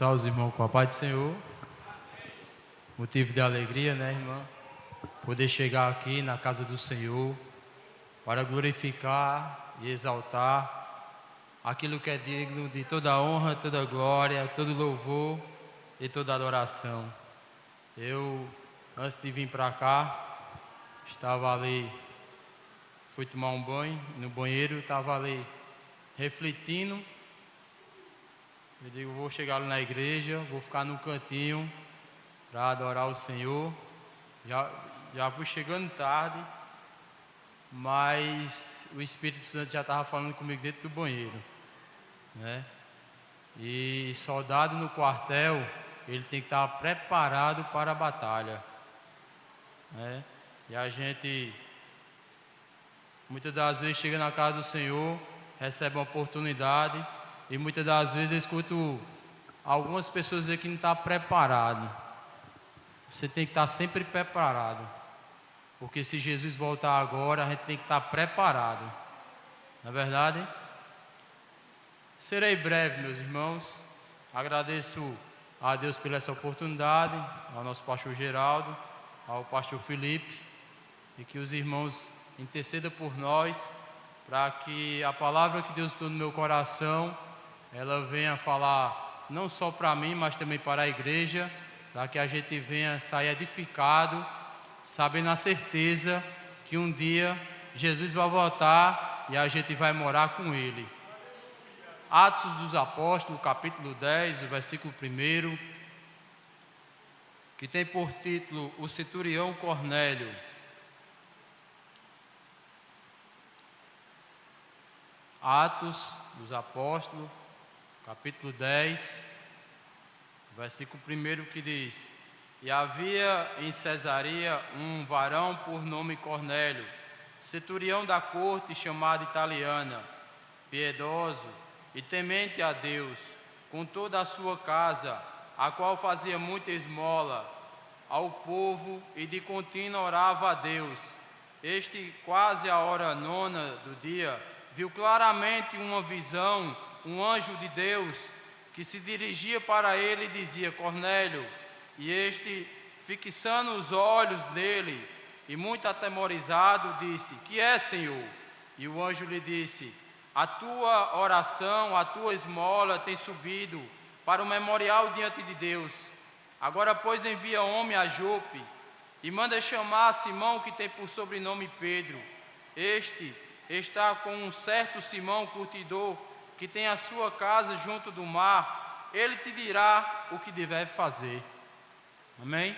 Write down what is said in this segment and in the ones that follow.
Salve os irmãos com a paz do Senhor. Motivo de alegria, né, irmã? Poder chegar aqui na casa do Senhor para glorificar e exaltar aquilo que é digno de toda honra, toda glória, todo louvor e toda adoração. Eu, antes de vir para cá, estava ali, fui tomar um banho no banheiro, estava ali refletindo. Eu digo, vou chegar ali na igreja, vou ficar no cantinho para adorar o Senhor. Já fui chegando tarde, mas o Espírito Santo já estava falando comigo dentro do banheiro, né? E soldado no quartel, ele tem que estar preparado para a batalha, né? E a gente, muitas das vezes, chega na casa do Senhor, recebe uma oportunidade, e muitas das vezes eu escuto algumas pessoas dizer que não está preparado. Você tem que estar sempre preparado, porque se Jesus voltar agora, a gente tem que estar preparado. Não é verdade? Serei breve, meus irmãos. Agradeço a Deus pela essa oportunidade, ao nosso pastor Geraldo, ao pastor Felipe, e que os irmãos intercedam por nós, para que a palavra que Deus deu no meu coração, ela venha falar não só para mim, mas também para a igreja, para que a gente venha sair edificado, sabendo a certeza que um dia Jesus vai voltar e a gente vai morar com Ele. Atos dos Apóstolos, capítulo 10, versículo 1, que tem por título o centurião Cornélio. Atos dos Apóstolos, capítulo 10, versículo 1, que diz: E havia em Cesareia um varão por nome Cornélio, centurião da corte chamada italiana, piedoso e temente a Deus, com toda a sua casa, a qual fazia muita esmola ao povo e de contínuo orava a Deus. Este, quase a hora nona do dia, viu claramente uma visão, um anjo de Deus, que se dirigia para ele e dizia: Cornélio. E este, fixando os olhos nele e muito atemorizado, disse: Que é, Senhor? E o anjo lhe disse: A tua oração, a tua esmola tem subido para o memorial diante de Deus. Agora, pois, envia homem a Jope e manda chamar Simão, que tem por sobrenome Pedro. Este está com um certo Simão curtidor, que tem a sua casa junto do mar. Ele te dirá o que deve fazer. Amém?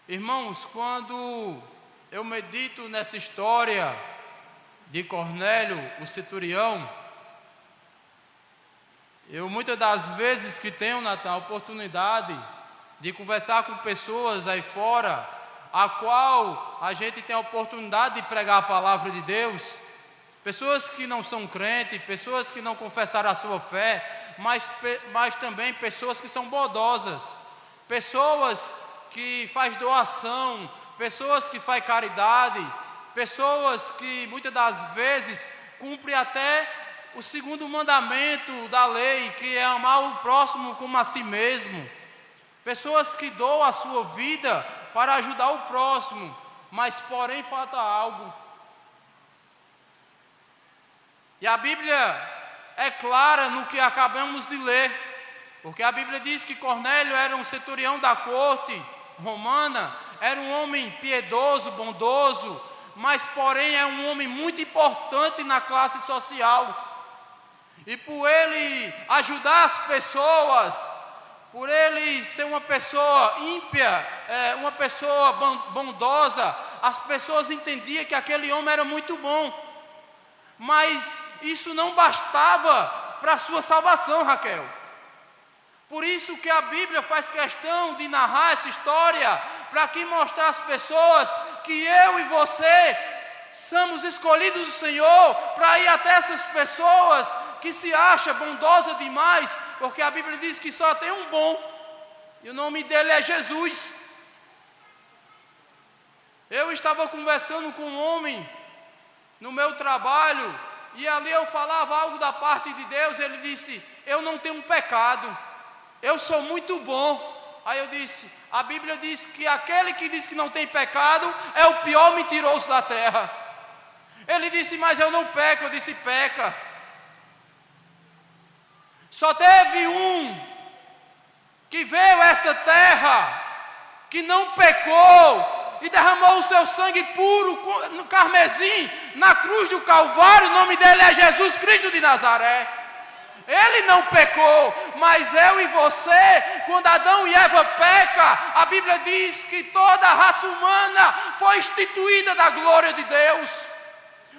Irmãos, quando eu medito nessa história de Cornélio, o centurião, eu muitas das vezes que tenho, Natan, a oportunidade de conversar com pessoas aí fora, a qual a gente tem a oportunidade de pregar a palavra de Deus, pessoas que não são crentes, pessoas que não confessaram a sua fé, mas também pessoas que são bondosas, pessoas que faz doação, pessoas que faz caridade, pessoas que muitas das vezes cumprem até o segundo mandamento da lei, que é amar o próximo como a si mesmo, pessoas que doam a sua vida para ajudar o próximo, mas porém falta algo. E a Bíblia é clara no que acabamos de ler, porque a Bíblia diz que Cornélio era um centurião da corte romana, era um homem piedoso, bondoso, mas porém é um homem muito importante na classe social. E por ele ajudar as pessoas, por ele ser uma pessoa ímpia, uma pessoa bondosa, as pessoas entendiam que aquele homem era muito bom. Mas isso não bastava para a sua salvação, Raquel. Por isso que a Bíblia faz questão de narrar essa história, para que mostrar às pessoas que eu e você somos escolhidos do Senhor, para ir até essas pessoas que se acham bondosas demais, porque a Bíblia diz que só tem um bom, e o nome dele é Jesus. Eu estava conversando com um homem no meu trabalho, e ali eu falava algo da parte de Deus. Ele disse: eu não tenho um pecado, eu sou muito bom. Aí eu disse, a Bíblia diz que aquele que diz que não tem pecado é o pior mentiroso da terra. Ele disse, mas eu não peco. Eu disse, peca. Só teve um que veio a essa terra, que não pecou e derramou o seu sangue puro no carmesim, na cruz do Calvário. O nome dele é Jesus Cristo de Nazaré. Ele não pecou, mas eu e você, quando Adão e Eva pecam, a Bíblia diz que toda a raça humana foi instituída da glória de Deus.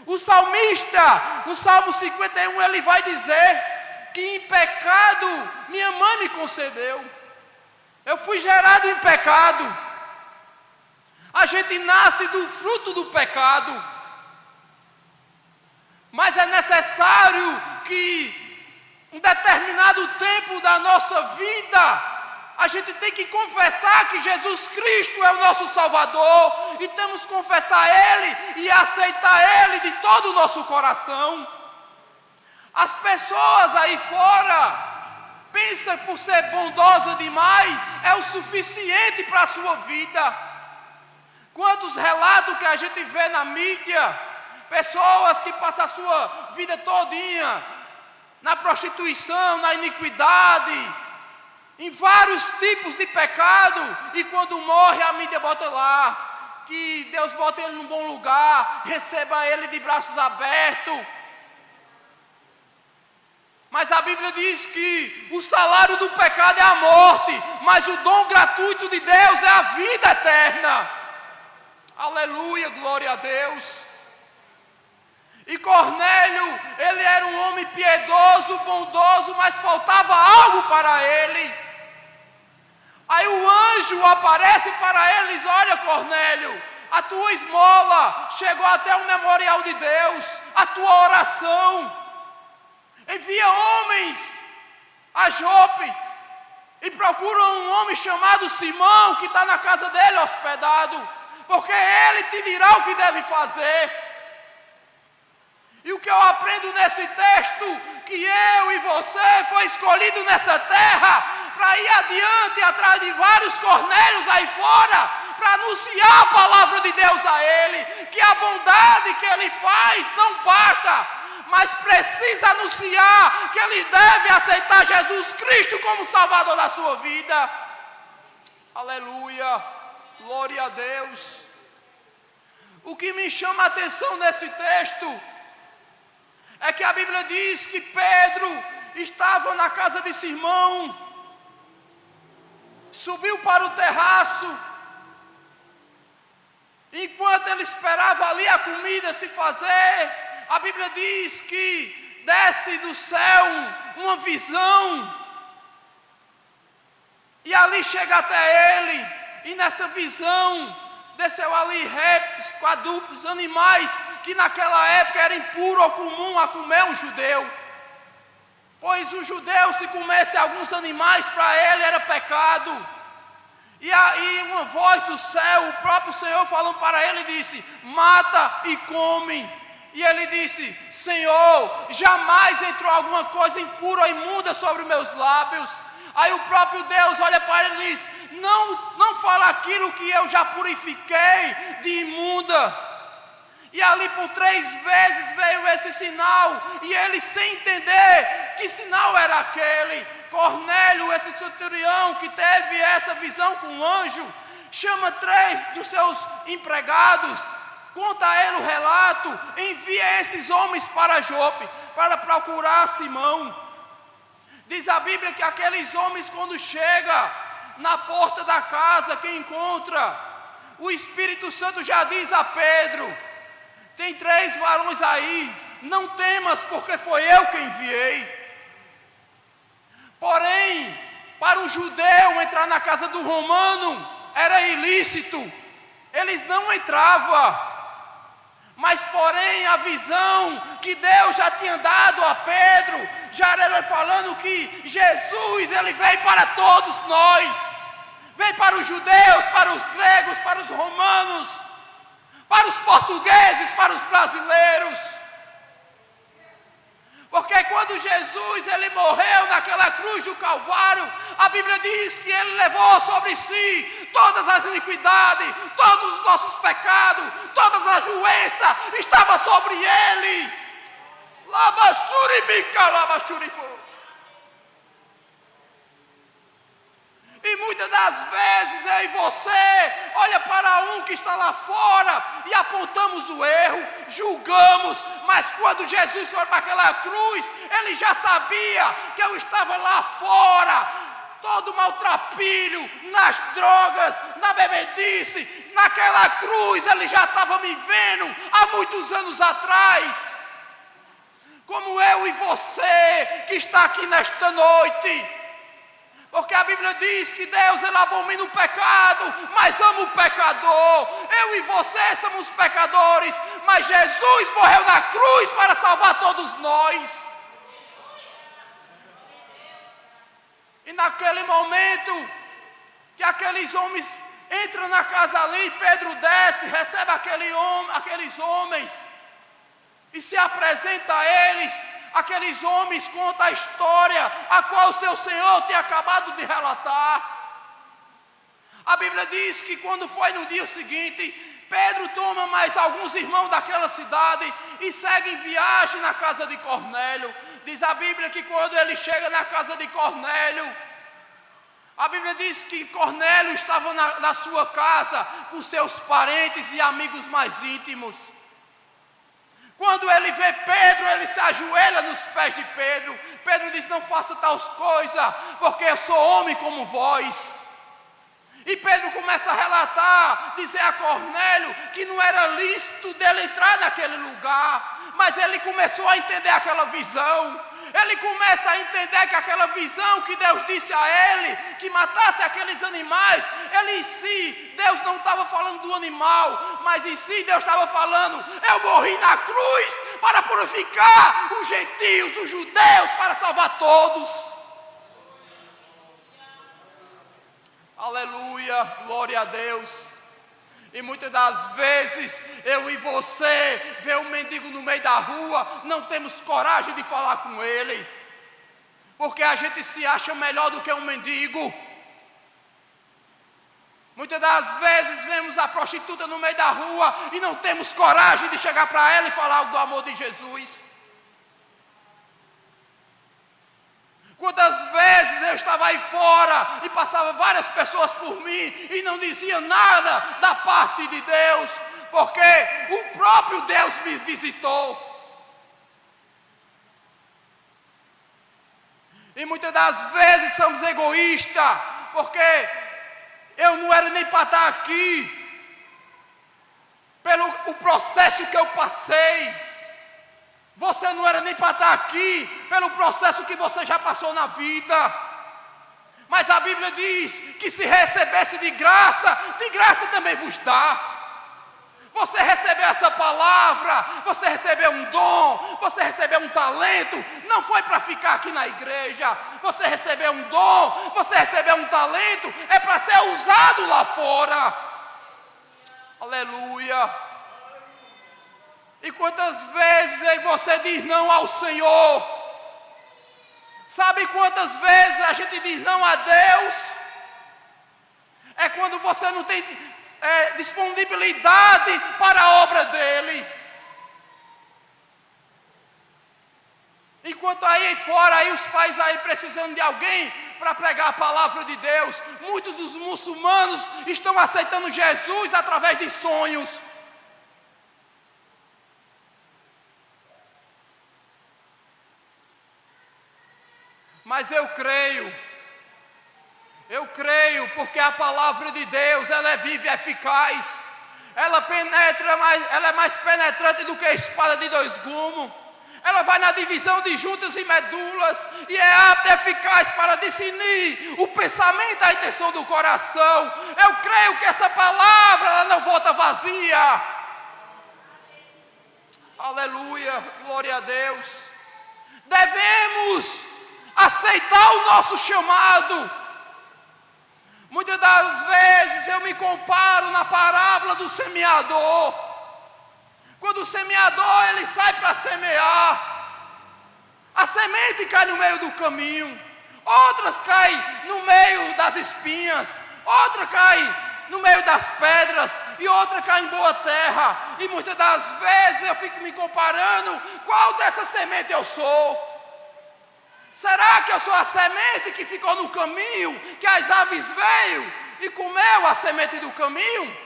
O salmista, no Salmo 51, ele vai dizer que em pecado minha mãe me concebeu. Eu fui gerado em pecado. A gente nasce do fruto do pecado. Mas é necessário que um determinado tempo da nossa vida, a gente tem que confessar que Jesus Cristo é o nosso Salvador, e temos que confessar Ele e aceitar Ele de todo o nosso coração. As pessoas aí fora pensam que por ser bondosa demais é o suficiente para a sua vida. Quantos relatos que a gente vê na mídia, pessoas que passam a sua vida todinha na prostituição, na iniquidade, em vários tipos de pecado, e quando morre a mídia bota lá, que Deus bota ele num bom lugar, receba ele de braços abertos. Mas a Bíblia diz que o salário do pecado é a morte, mas o dom gratuito de Deus é a vida eterna. Aleluia, glória a Deus. E Cornélio, ele era um homem piedoso, bondoso, mas faltava algo para ele. Aí o anjo aparece para eles: olha, Cornélio, a tua esmola chegou até o memorial de Deus, a tua oração. Envia homens a Jope e procura um homem chamado Simão, que está na casa dele hospedado, porque ele te dirá o que deve fazer. E o que eu aprendo nesse texto, que eu e você foi escolhido nessa terra para ir adiante atrás de vários Cornélios aí fora, para anunciar a palavra de Deus a ele, que a bondade que ele faz não basta, mas precisa anunciar que eles devem aceitar Jesus Cristo como Salvador da sua vida. Aleluia, glória a Deus. O que me chama a atenção nesse texto é que a Bíblia diz que Pedro estava na casa de Simão, subiu para o terraço, enquanto ele esperava ali a comida se fazer, a Bíblia diz que desce do céu uma visão, e ali chega até ele, e nessa visão desceu ali répteis, quadrúpedes, animais que naquela época era impuro ou comum a comer um judeu, pois o judeu, se comesse alguns animais, para ele era pecado. E aí uma voz do céu, o próprio Senhor falando para ele, disse: mata e come. E ele disse: Senhor, jamais entrou alguma coisa impura ou imunda sobre os meus lábios. Aí o próprio Deus olha para ele e diz: não fala aquilo que eu já purifiquei de imunda. E ali por 3 vezes veio esse sinal, e ele, sem entender que sinal era aquele, Cornélio, esse centurião que teve essa visão com o anjo, chama 3 dos seus empregados, conta a ele o relato, envia esses homens para Jope, para procurar Simão. Diz a Bíblia que aqueles homens, quando chegam na porta da casa, que encontra, o Espírito Santo já diz a Pedro: tem 3 varões aí, não temas, porque foi eu que enviei. Porém, para um judeu entrar na casa do romano era ilícito, eles não entravam. Mas porém a visão que Deus já tinha dado a Pedro, já era falando que Jesus, ele veio para todos nós, veio para os judeus, para os gregos, para os romanos, para os portugueses, para os brasileiros. Porque quando Jesus ele morreu na cruz do Calvário, a Bíblia diz que Ele levou sobre si todas as iniquidades, todos os nossos pecados, todas as doenças, estava sobre Ele. Labassuribica, labachurifu. E muitas das vezes eu e você olha para um que está lá fora e apontamos o erro, julgamos, mas quando Jesus foi para aquela cruz, Ele já sabia que eu estava lá fora, todo maltrapilho, nas drogas, na bebedice, naquela cruz Ele já estava me vendo há muitos anos atrás. Como eu e você que está aqui nesta noite. Porque a Bíblia diz que Deus ele abomina o pecado, mas ama o pecador. Eu e você somos pecadores, mas Jesus morreu na cruz para salvar todos nós. E naquele momento que aqueles homens entram na casa ali, Pedro desce, recebe aqueles homens e se apresenta a eles. Aqueles homens contam a história a qual o seu Senhor tem acabado de relatar. A Bíblia diz que quando foi no dia seguinte, Pedro toma mais alguns irmãos daquela cidade e segue em viagem na casa de Cornélio. Diz a Bíblia que quando ele chega na casa de Cornélio, a Bíblia diz que Cornélio estava na sua casa com seus parentes e amigos mais íntimos. Quando ele vê Pedro, ele se ajoelha nos pés de Pedro. Pedro diz: não faça tais coisas, porque eu sou homem como vós. E Pedro começa a relatar, dizer a Cornélio que não era lícito dele entrar naquele lugar. Mas ele começou a entender aquela visão. Ele começa a entender que aquela visão que Deus disse a ele, que matasse aqueles animais, ele em si, Deus não estava falando do animal, mas em si Deus estava falando: eu morri na cruz para purificar os gentios, os judeus, para salvar todos. Aleluia, glória a Deus. E muitas das vezes, eu e você, vê um mendigo no meio da rua, não temos coragem de falar com ele, porque a gente se acha melhor do que um mendigo. Muitas das vezes, vemos a prostituta no meio da rua e não temos coragem de chegar para ela e falar do amor de Jesus. Quantas vezes eu estava aí fora e passava várias pessoas por mim e não dizia nada da parte de Deus, porque o próprio Deus me visitou. E muitas das vezes somos egoístas, porque eu não era nem para estar aqui, pelo o processo que eu passei. Você não era nem para estar aqui, pelo processo que você já passou na vida. Mas a Bíblia diz que se recebesse de graça também vos dá. Você recebeu essa palavra, você recebeu um dom, você recebeu um talento, não foi para ficar aqui na igreja. Você recebeu um dom, você recebeu um talento, é para ser usado lá fora. Aleluia. E quantas vezes aí você diz não ao Senhor? Sabe quantas vezes a gente diz não a Deus? É quando você não tem disponibilidade para a obra dEle. Enquanto aí fora, aí os pais aí precisando de alguém para pregar a palavra de Deus, muitos dos muçulmanos estão aceitando Jesus através de sonhos. Mas eu creio porque a palavra de Deus, ela é viva e eficaz, ela é mais penetrante do que a espada de dois gumes, ela vai na divisão de juntas e medulas, e é apta e eficaz para discernir o pensamento e a intenção do coração. Eu creio que essa palavra, ela não volta vazia. Aleluia, glória a Deus. Devemos aceitar o nosso chamado. Muitas das vezes eu me comparo na parábola do semeador. Quando o semeador ele sai para semear, a semente cai no meio do caminho. outras caem no meio das espinhas, outra cai no meio das pedras e outra cai em boa terra. E muitas das vezes eu fico me comparando, qual dessa semente eu sou? Será que eu sou a semente que ficou no caminho, que as aves veio e comeu a semente do caminho?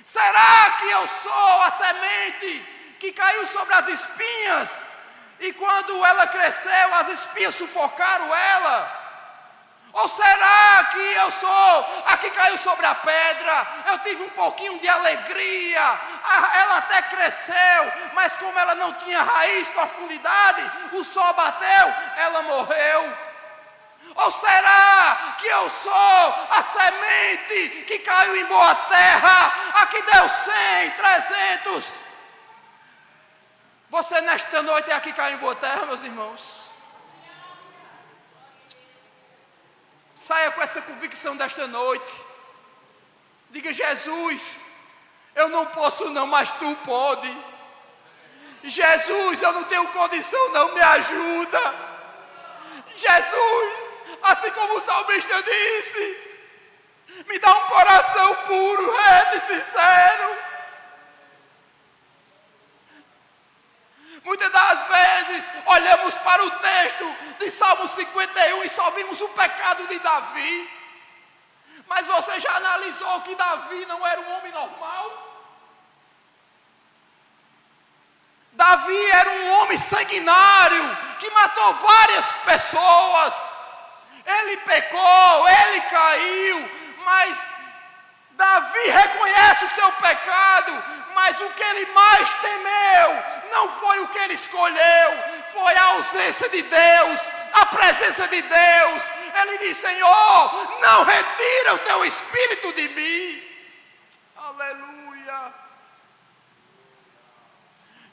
Será que eu sou a semente que caiu sobre as espinhas e quando ela cresceu as espinhas sufocaram ela? Ou será que eu sou a que caiu sobre a pedra? Eu tive um pouquinho de alegria, ela até cresceu, mas como ela não tinha raiz, profundidade, o sol bateu, ela morreu. Ou será que eu sou a semente que caiu em boa terra, a que deu 100, 300? Você nesta noite é a que caiu em boa terra, meus irmãos? Saia com essa convicção desta noite. Diga: Jesus, eu não posso não, mas Tu pode. Jesus, eu não tenho condição não, me ajuda. Jesus, assim como o salmista disse, me dá um coração puro, reto e sincero. Muitas das vezes olhamos para o texto de Salmo 51 e só vimos o pecado de Davi. Mas você já analisou que Davi não era um homem normal? Davi era um homem sanguinário que matou várias pessoas. Ele pecou, ele caiu, mas Davi reconhece o seu pecado, mas o que ele mais temeu não foi o que ele escolheu, foi a ausência de Deus, a presença de Deus. Ele diz: Senhor, não retira o Teu Espírito de mim. Aleluia.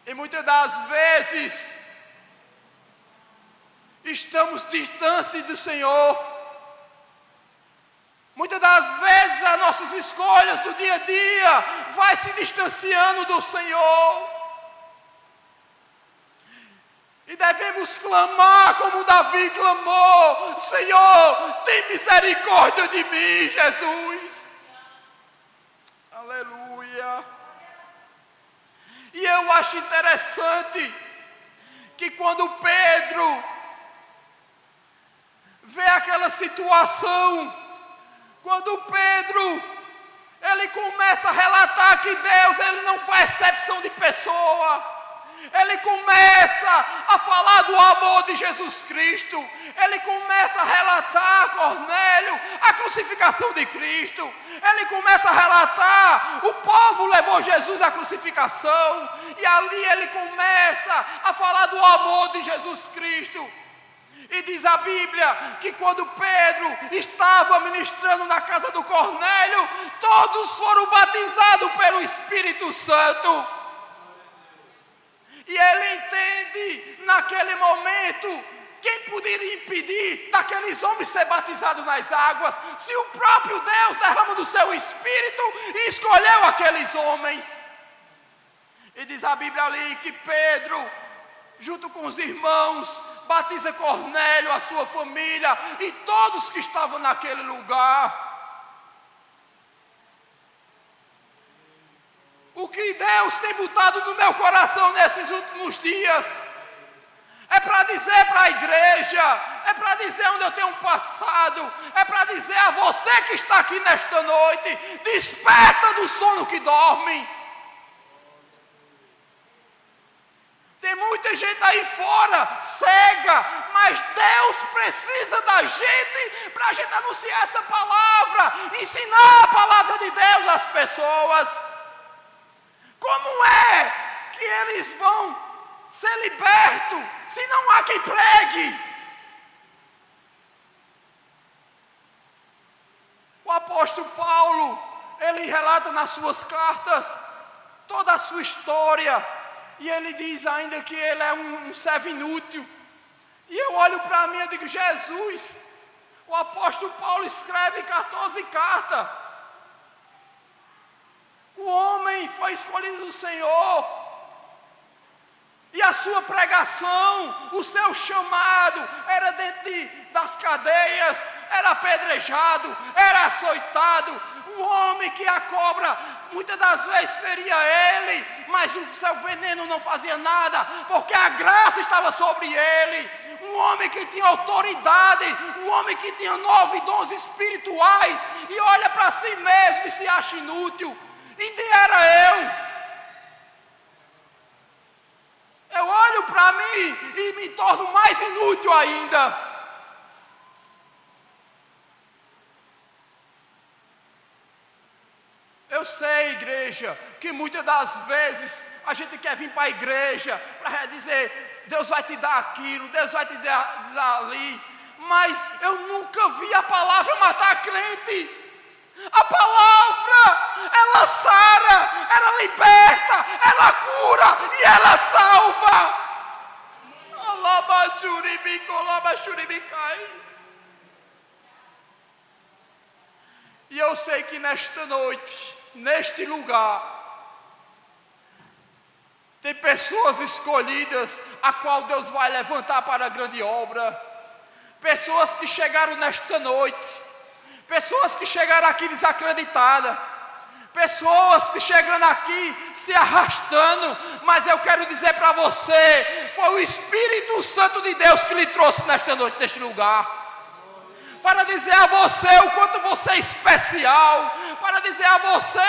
E muitas das vezes estamos distantes do Senhor. Muitas das vezes as nossas escolhas do dia a dia vai se distanciando do Senhor. E devemos clamar como Davi clamou: Senhor, tem misericórdia de mim, Jesus. Aleluia. E eu acho interessante que quando Pedro vê aquela situação, quando Pedro, ele começa a relatar que Deus, ele não faz exceção de pessoa. Ele começa a falar do amor de Jesus Cristo. Ele começa a relatar a Cornélio a crucificação de Cristo. Ele começa a relatar, o povo levou Jesus à crucificação. E ali ele começa a falar do amor de Jesus Cristo. E diz a Bíblia que quando Pedro estava ministrando na casa do Cornélio, todos foram batizados pelo Espírito Santo. E ele entende naquele momento, quem poderia impedir daqueles homens ser batizados nas águas, se o próprio Deus derrama do seu Espírito e escolheu aqueles homens. E diz a Bíblia ali que Pedro, junto com os irmãos, batiza Cornélio, a sua família e todos que estavam naquele lugar. O que Deus tem botado no meu coração nesses últimos dias é para dizer para a igreja, é para dizer onde eu tenho passado, é para dizer a você que está aqui nesta noite: desperta do sono que dorme. Tem muita gente aí fora, cega, mas Deus precisa da gente para a gente anunciar essa palavra, ensinar a palavra de Deus às pessoas. Como é que eles vão ser libertos se não há quem pregue? O apóstolo Paulo, ele relata nas suas cartas toda a sua história. E ele diz ainda que ele é um servo inútil. E eu olho para mim e digo: Jesus, o apóstolo Paulo escreve 14 cartas. O homem foi escolhido do Senhor. E a sua pregação, o seu chamado era dentro das cadeias, era apedrejado, era açoitado. Um homem que a cobra muitas das vezes feria ele, mas o seu veneno não fazia nada, porque a graça estava sobre ele. Um homem que tinha autoridade, um homem que tinha 9 dons espirituais, e olha para si mesmo e se acha inútil. Ainda era eu. Eu olho para mim e me torno mais inútil ainda. Eu sei, igreja, que muitas das vezes a gente quer vir para a igreja para dizer, Deus vai te dar aquilo, Deus vai te dar ali. Mas eu nunca vi a palavra matar crente. A palavra, ela sara, ela liberta, ela cura e ela salva. E eu sei que nesta noite, neste lugar, tem pessoas escolhidas, a qual Deus vai levantar para a grande obra. Pessoas que chegaram nesta noite, pessoas que chegaram aqui desacreditadas, pessoas que chegando aqui se arrastando, mas eu quero dizer para você, foi o Espírito Santo de Deus que lhe trouxe nesta noite, neste lugar, para dizer a você o quanto você é especial, para dizer a você,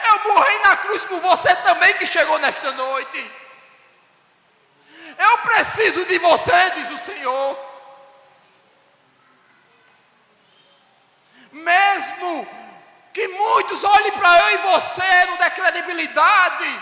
eu morri na cruz por você também que chegou nesta noite. Eu preciso de você, diz o Senhor. Mesmo que muitos olhem para eu e você, não dê credibilidade,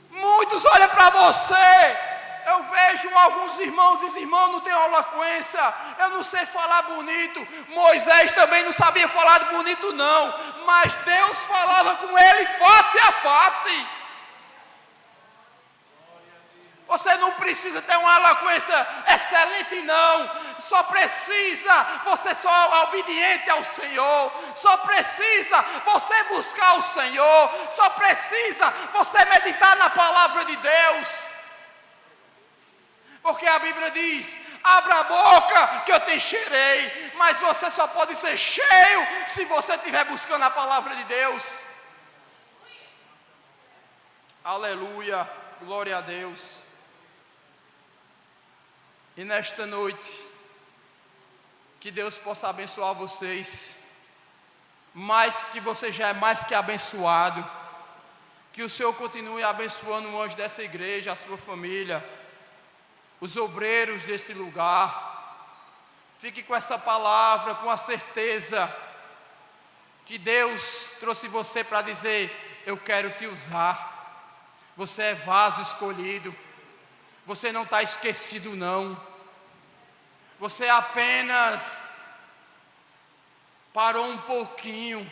muitos olham para você. Eu vejo alguns irmãos, dizem, irmão, não tenho eloquência, eu não sei falar bonito. Moisés também não sabia falar bonito não, mas Deus falava com ele face a face. Você não precisa ter uma eloquência excelente não, só precisa você ser obediente ao Senhor, só precisa você buscar o Senhor, só precisa você meditar na palavra de Deus. Porque a Bíblia diz, abra a boca que eu te encherei, mas você só pode ser cheio se você estiver buscando a palavra de Deus. Aleluia, glória a Deus. E nesta noite, que Deus possa abençoar vocês, mais que você já é mais que abençoado, que o Senhor continue abençoando o anjo dessa igreja, a sua família, os obreiros desse lugar. Fique com essa palavra, com a certeza que Deus trouxe você para dizer, eu quero te usar, você é vaso escolhido, você não está esquecido não, você apenas parou um pouquinho,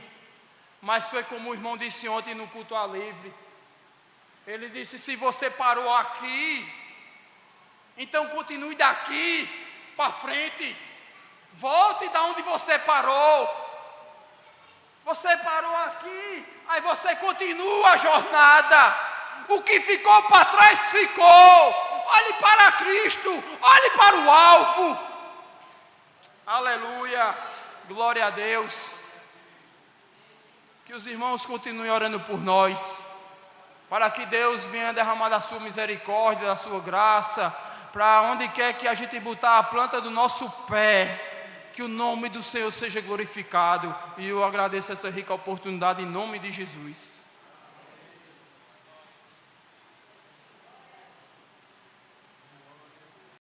mas foi como o irmão disse ontem no culto ao livre, ele disse, se você parou aqui, então continue daqui para frente, volte da onde você parou. Você parou aqui, aí você continua a jornada. O que ficou para trás ficou. Olhe para Cristo, olhe para o alvo. Aleluia, glória a Deus. Que os irmãos continuem orando por nós, para que Deus venha derramar da sua misericórdia, da sua graça, para onde quer que a gente botar a planta do nosso pé, que o nome do Senhor seja glorificado. E eu agradeço essa rica oportunidade em nome de Jesus.